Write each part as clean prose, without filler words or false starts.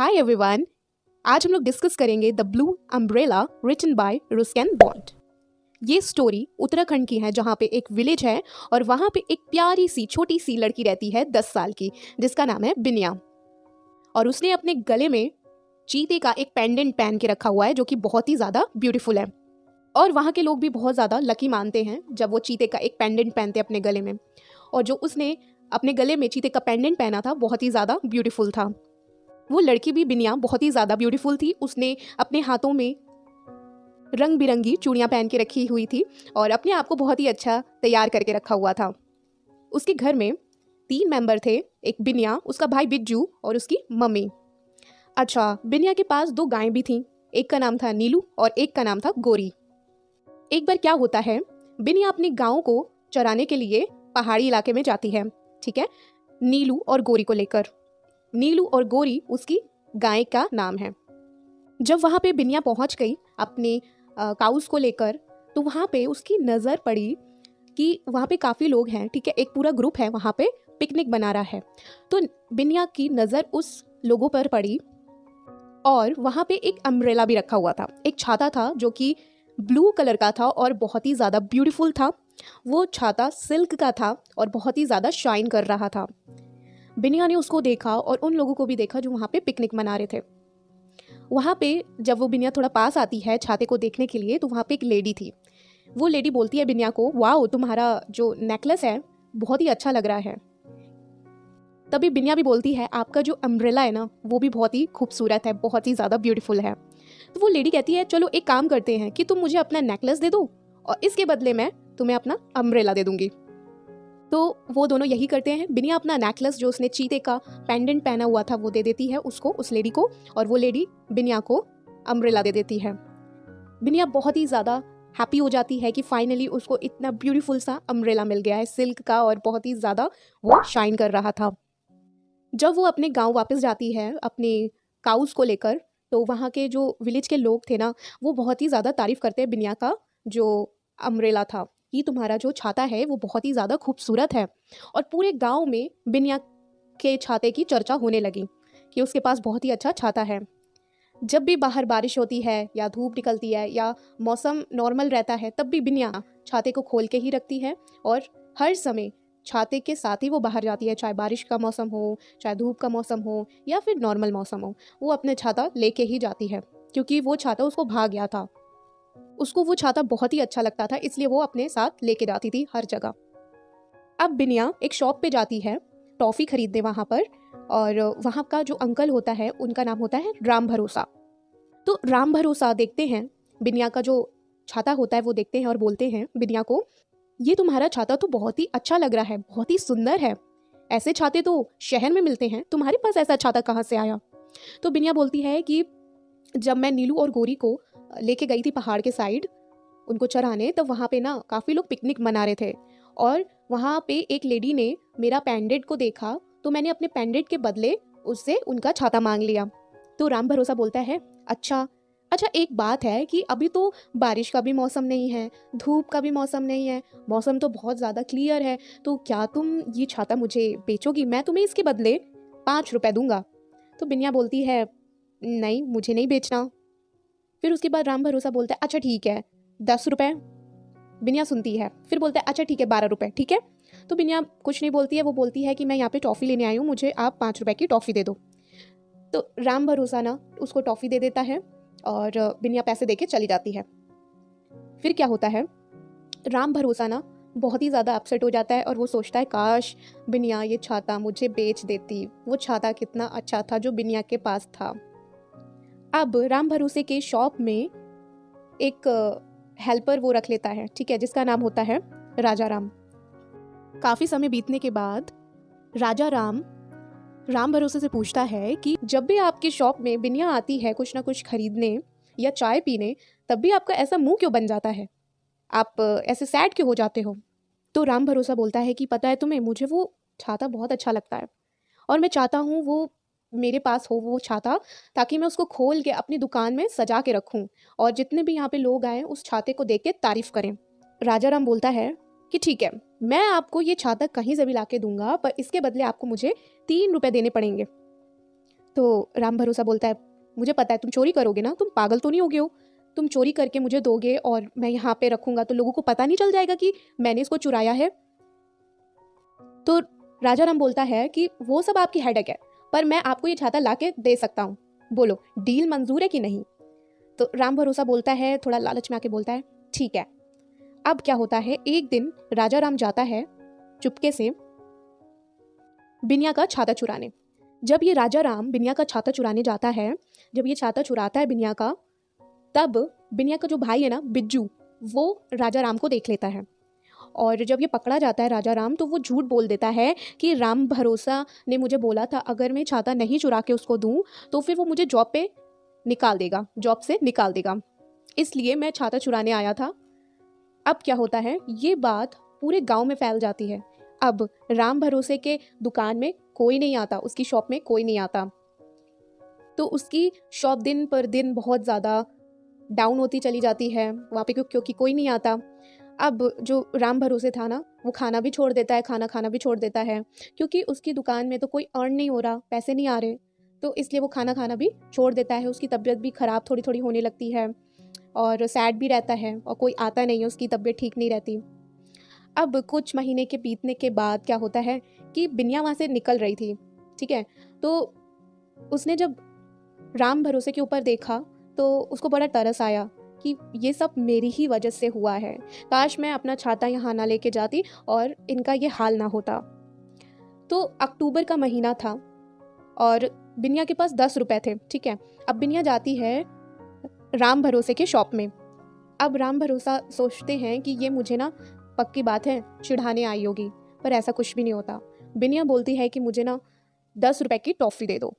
Hi everyone. आज हम लोग डिस्कस करेंगे the blue umbrella written by Ruskin Bond. ये स्टोरी उत्तराखंड की है जहाँ पे एक विलेज है और वहाँ पे एक प्यारी सी छोटी सी लड़की रहती है 10 साल की, जिसका नाम है बिनिया। और उसने अपने गले में चीते का एक पेंडेंट पहन के रखा हुआ है जो कि बहुत ही ज़्यादा ब्यूटीफुल है। और वहाँ के लोग भी बहुत ज़्यादा लकी मानते हैं जब वो चीते का एक पेंडेंट पहनते अपने गले में। और जो उसने अपने गले में चीते का पेंडेंट पहना था बहुत ही ज़्यादा ब्यूटीफुल था। वो लड़की भी बिनिया बहुत ही ज़्यादा ब्यूटीफुल थी। उसने अपने हाथों में रंग बिरंगी चूड़ियाँ पहन के रखी हुई थी और अपने आप को बहुत ही अच्छा तैयार करके रखा हुआ था। उसके घर में 3 मेंबर थे, एक बिनिया, उसका भाई बिज्जू और उसकी मम्मी। अच्छा, बिनिया के पास 2 गायें भी थीं, एक का नाम था नीलू और एक का नाम था गोरी। एक बार क्या होता है, बिनिया अपनी गायों को चराने के लिए पहाड़ी इलाके में जाती है, ठीक है, नीलू और गोरी को लेकर। नीलू और गोरी उसकी गाय का नाम है। जब वहाँ पे बिनिया पहुँच गई अपने काउस को लेकर, तो वहाँ पे उसकी नज़र पड़ी कि वहाँ पे काफ़ी लोग हैं, ठीक है, एक पूरा ग्रुप है वहाँ पे पिकनिक बना रहा है। तो बिनिया की नज़र उस लोगों पर पड़ी और वहाँ पे एक अम्ब्रेला भी रखा हुआ था, एक छाता था जो कि ब्लू कलर का था और बहुत ही ज़्यादा ब्यूटीफुल था। वो छाता सिल्क का था और बहुत ही ज़्यादा शाइन कर रहा था। बिनिया ने उसको देखा और उन लोगों को भी देखा जो वहाँ पे पिकनिक मना रहे थे। वहाँ पे जब वो बिनिया थोड़ा पास आती है छाते को देखने के लिए, तो वहाँ पे एक लेडी थी। वो लेडी बोलती है बिनिया को, वाओ, तुम्हारा जो नेकलेस है बहुत ही अच्छा लग रहा है। तभी बिनिया भी बोलती है, आपका जो अम्ब्रेला है ना वो भी बहुत ही खूबसूरत है, बहुत ही ज़्यादा ब्यूटीफुल है। तो वो लेडी कहती है, चलो एक काम करते हैं कि तुम मुझे अपना नेकलेस दे दो और इसके बदले मैं तुम्हें अपना अम्ब्रेला दे दूंगी। तो वो दोनों यही करते हैं। बिनिया अपना नेकलेस जो उसने चीते का पेंडेंट पहना हुआ था वो दे देती है उसको, उस लेडी को, और वो लेडी बिनिया को अम्ब्रेला दे देती है। बिनिया बहुत ही ज़्यादा हैप्पी हो जाती है कि फाइनली उसको इतना ब्यूटीफुल सा अम्ब्रेला मिल गया है, सिल्क का, और बहुत ही ज़्यादा वो शाइन कर रहा था। जब वो अपने गाँव वापस जाती है अपने काउस को लेकर, तो वहाँ के जो विलेज के लोग थे ना, वो बहुत ही ज़्यादा तारीफ़ करते हैं बिनिया का जो अम्ब्रेला था, कि तुम्हारा जो छाता है वो बहुत ही ज़्यादा खूबसूरत है। और पूरे गांव में बिनिया के छाते की चर्चा होने लगी कि उसके पास बहुत ही अच्छा छाता है। जब भी बाहर बारिश होती है या धूप निकलती है या मौसम नॉर्मल रहता है, तब भी बिनिया छाते को खोल के ही रखती है और हर समय छाते के साथ ही वो बाहर जाती है, चाहे बारिश का मौसम हो, चाहे धूप का मौसम हो या फिर नॉर्मल मौसम हो, वो अपने छाता लेके ही जाती है, क्योंकि वो छाता उसको भाग गया था। उसको वो छाता बहुत ही अच्छा लगता था, इसलिए वो अपने साथ लेके जाती थी हर जगह। अब बिनिया एक शॉप पे जाती है टॉफ़ी खरीदने वहाँ पर, और वहाँ का जो अंकल होता है उनका नाम होता है राम भरोसा। तो राम भरोसा देखते हैं बिनिया का जो छाता होता है, वो देखते हैं और बोलते हैं बिनिया को, ये तुम्हारा छाता तो बहुत ही अच्छा लग रहा है, बहुत ही सुंदर है, ऐसे छाते तो शहर में मिलते हैं, तुम्हारे पास ऐसा छाता कहाँ से आया? तो बिनिया बोलती है कि जब मैं नीलू और गोरी को लेके गई थी पहाड़ के साइड उनको चराने, तब वहाँ पे ना काफ़ी लोग पिकनिक मना रहे थे और वहाँ पे एक लेडी ने मेरा पेंडेंट को देखा, तो मैंने अपने पेंडेंट के बदले उससे उनका छाता मांग लिया। तो राम भरोसा बोलता है, अच्छा अच्छा, एक बात है कि अभी तो बारिश का भी मौसम नहीं है, धूप का भी मौसम नहीं है, मौसम तो बहुत ज़्यादा क्लियर है, तो क्या तुम ये छाता मुझे बेचोगी? मैं तुम्हें इसके बदले 5 रुपए दूंगा। तो बिनिया बोलती है, नहीं, मुझे नहीं बेचना। फिर उसके बाद राम भरोसा बोलता है, अच्छा ठीक है, 10 रुपए। बिनिया सुनती है, फिर बोलता है, अच्छा ठीक है, 12 रुपए, ठीक है। तो बिनिया कुछ नहीं बोलती है, वो बोलती है कि मैं यहाँ पे टॉफ़ी लेने आई हूँ, मुझे आप 5 रुपए की टॉफ़ी दे दो। तो राम भरोसा ना उसको टॉफ़ी दे देता है और बिनिया पैसे दे के चली जाती है। फिर क्या होता है, राम भरोसा ना बहुत ही ज़्यादा अपसेट हो जाता है और वो सोचता है, काश बिनिया ये छाता मुझे बेच देती, वो छाता कितना अच्छा था जो बिनिया के पास था। अब राम भरोसे के शॉप में एक हेल्पर वो रख लेता है, ठीक है, जिसका नाम होता है राजा राम। काफ़ी समय बीतने के बाद राजा राम भरोसे से पूछता है कि जब भी आपकी शॉप में बिनिया आती है कुछ ना कुछ खरीदने या चाय पीने, तब भी आपका ऐसा मुंह क्यों बन जाता है, आप ऐसे सैड क्यों हो जाते हो? तो राम भरोसा बोलता है कि पता है तुम्हें, मुझे वो छाता बहुत अच्छा लगता है और मैं चाहता हूँ वो मेरे पास हो वो छाता, ताकि मैं उसको खोल के अपनी दुकान में सजा के रखूं और जितने भी यहाँ पे लोग आए उस छाते को देख के तारीफ करें। राजा राम बोलता है कि ठीक है, मैं आपको ये छाता कहीं से भी ला के दूंगा, पर इसके बदले आपको मुझे 3 रुपए देने पड़ेंगे। तो राम भरोसा बोलता है, मुझे पता है तुम चोरी करोगे ना, तुम पागल तो नहीं हो गए हो, तुम चोरी करके मुझे दोगे और मैं यहाँ पे रखूंगा तो लोगों को पता नहीं चल जाएगा कि मैंने इसको चुराया है। तो राजा राम बोलता है कि वो सब आपकी हेडेक है, पर मैं आपको ये छाता ला के दे सकता हूँ, बोलो डील मंजूर है कि नहीं। तो राम भरोसा बोलता है, थोड़ा लालच में आके बोलता है, ठीक है। अब क्या होता है, एक दिन राजा राम जाता है चुपके से बिनिया का छाता चुराने। जब ये राजा राम बिनिया का छाता चुराने जाता है, जब ये छाता चुराता है बिनिया का, तब बिनिया का जो भाई है ना बिज्जू, वो राजा राम को देख लेता है। और जब ये पकड़ा जाता है राजा राम, तो वो झूठ बोल देता है कि राम भरोसा ने मुझे बोला था अगर मैं छाता नहीं चुरा के उसको दूं तो फिर वो मुझे जॉब पे निकाल देगा, जॉब से निकाल देगा, इसलिए मैं छाता चुराने आया था। अब क्या होता है, ये बात पूरे गांव में फैल जाती है। अब राम भरोसे के दुकान में कोई नहीं आता, उसकी शॉप में कोई नहीं आता, तो उसकी शॉप दिन पर दिन बहुत ज़्यादा डाउन होती चली जाती है वहाँ पे, क्योंकि कोई नहीं आता। अब जो राम भरोसे था ना, वो खाना भी छोड़ देता है, खाना खाना भी छोड़ देता है, क्योंकि उसकी दुकान में तो कोई अर्न नहीं हो रहा, पैसे नहीं आ रहे, तो इसलिए वो खाना खाना भी छोड़ देता है। उसकी तबीयत भी ख़राब थोड़ी थोड़ी होने लगती है और सैड भी रहता है, और कोई आता नहीं है, उसकी तबीयत ठीक नहीं रहती। अब कुछ महीने के बीतने के बाद क्या होता है कि बिनिया वहाँ से निकल रही थी, ठीक है, तो उसने जब राम भरोसे के ऊपर देखा तो उसको बड़ा तरस आया कि ये सब मेरी ही वजह से हुआ है, काश मैं अपना छाता यहाँ ना लेके जाती और इनका ये हाल ना होता। तो अक्टूबर का महीना था और बिनिया के पास 10 रुपए थे, ठीक है। अब बिनिया जाती है राम भरोसे के शॉप में। अब राम भरोसा सोचते हैं कि ये मुझे ना पक्की बात है चिढ़ाने आई होगी, पर ऐसा कुछ भी नहीं होता। बिनिया बोलती है कि मुझे ना 10 रुपए की टॉफ़ी दे दो।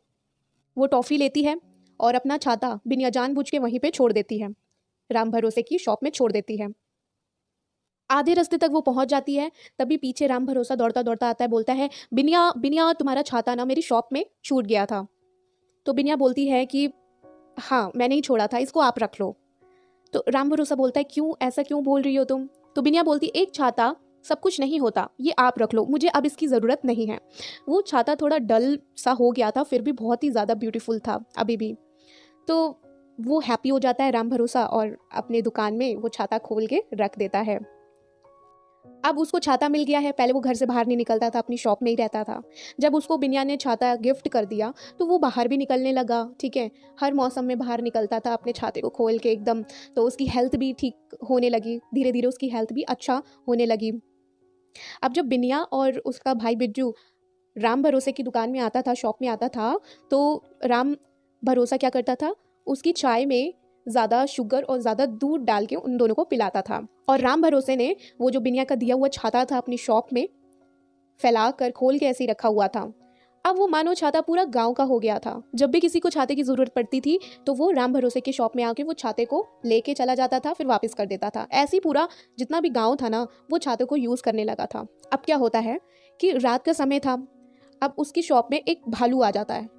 वो टॉफ़ी लेती है और अपना छाता बिनिया जानबूझ के वहीं पे छोड़ देती है, राम भरोसे की शॉप में छोड़ देती है। आधे रास्ते तक वो पहुंच जाती है, तभी पीछे राम भरोसा दौड़ता दौड़ता आता है, बोलता है, बिनिया बिनिया तुम्हारा छाता ना मेरी शॉप में छूट गया था। तो बिनिया बोलती है कि हाँ मैंने ही छोड़ा था, इसको आप रख लो। तो राम भरोसा बोलता है, क्यों, ऐसा क्यों बोल रही हो तुम। तो बिनिया बोलती, एक छाता सब कुछ नहीं होता, ये आप रख लो, मुझे अब इसकी ज़रूरत नहीं है। वो छाता थोड़ा डल सा हो गया था, फिर भी बहुत ही ज़्यादा ब्यूटीफुल था अभी भी। तो वो हैप्पी हो जाता है राम भरोसा और अपने दुकान में वो छाता खोल के रख देता है। अब उसको छाता मिल गया है, पहले वो घर से बाहर नहीं निकलता था, अपनी शॉप में ही रहता था। जब उसको बिनिया ने छाता गिफ्ट कर दिया तो वो बाहर भी निकलने लगा, ठीक है, हर मौसम में बाहर निकलता था अपने छाते को खोल के एकदम। तो उसकी हेल्थ भी ठीक होने लगी, धीरे धीरे उसकी हेल्थ भी अच्छा होने लगी। अब जब बिनिया और उसका भाई बिज्जू राम भरोसे की दुकान में आता था, शॉप में आता था, तो राम भरोसा क्या करता था, उसकी चाय में ज़्यादा शुगर और ज़्यादा दूध डाल के उन दोनों को पिलाता था। और राम भरोसे ने वो जो बिनिया का दिया हुआ छाता था अपनी शॉप में फैला कर खोल के ऐसे ही रखा हुआ था। अब वो मानो छाता पूरा गांव का हो गया था। जब भी किसी को छाते की ज़रूरत पड़ती थी तो वो राम भरोसे के शॉप में आके वो छाते को लेके चला जाता था, फिर वापस कर देता था। ऐसे ही पूरा जितना भी गाँव था ना, वो छाते को यूज़ करने लगा था। अब क्या होता है कि रात का समय था, अब उसकी शॉप में एक भालू आ जाता है।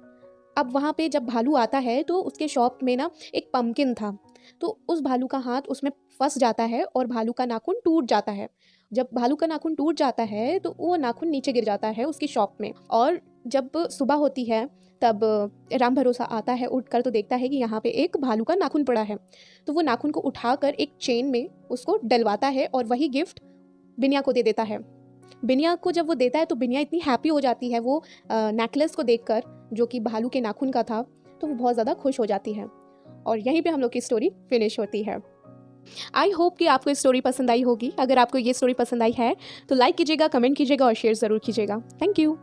अब वहाँ पे जब भालू आता है तो उसके शॉप में ना एक पम्पकिन था, तो उस भालू का हाथ उसमें फंस जाता है और भालू का नाखून टूट जाता है। जब भालू का नाखून टूट जाता है तो वो नाखून नीचे गिर जाता है उसकी शॉप में। और जब सुबह होती है तब राम भरोसा आता है उठकर, तो देखता है कि यहाँ पे एक भालू का नाखून पड़ा है। तो वो नाखून को उठाकर एक चेन में उसको डलवाता है और वही गिफ्ट बिनिया को दे देता है। बिनिया को जब वो देता है तो बिनिया इतनी हैप्पी हो जाती है वो नेकलेस को देखकर, जो कि भालू के नाखून का था, तो वो बहुत ज़्यादा खुश हो जाती है। और यहीं पे हम लोग की स्टोरी फिनिश होती है। आई होप कि आपको ये स्टोरी पसंद आई होगी। अगर आपको ये स्टोरी पसंद आई है तो लाइक कीजिएगा, कमेंट कीजिएगा और शेयर ज़रूर कीजिएगा। Thank you.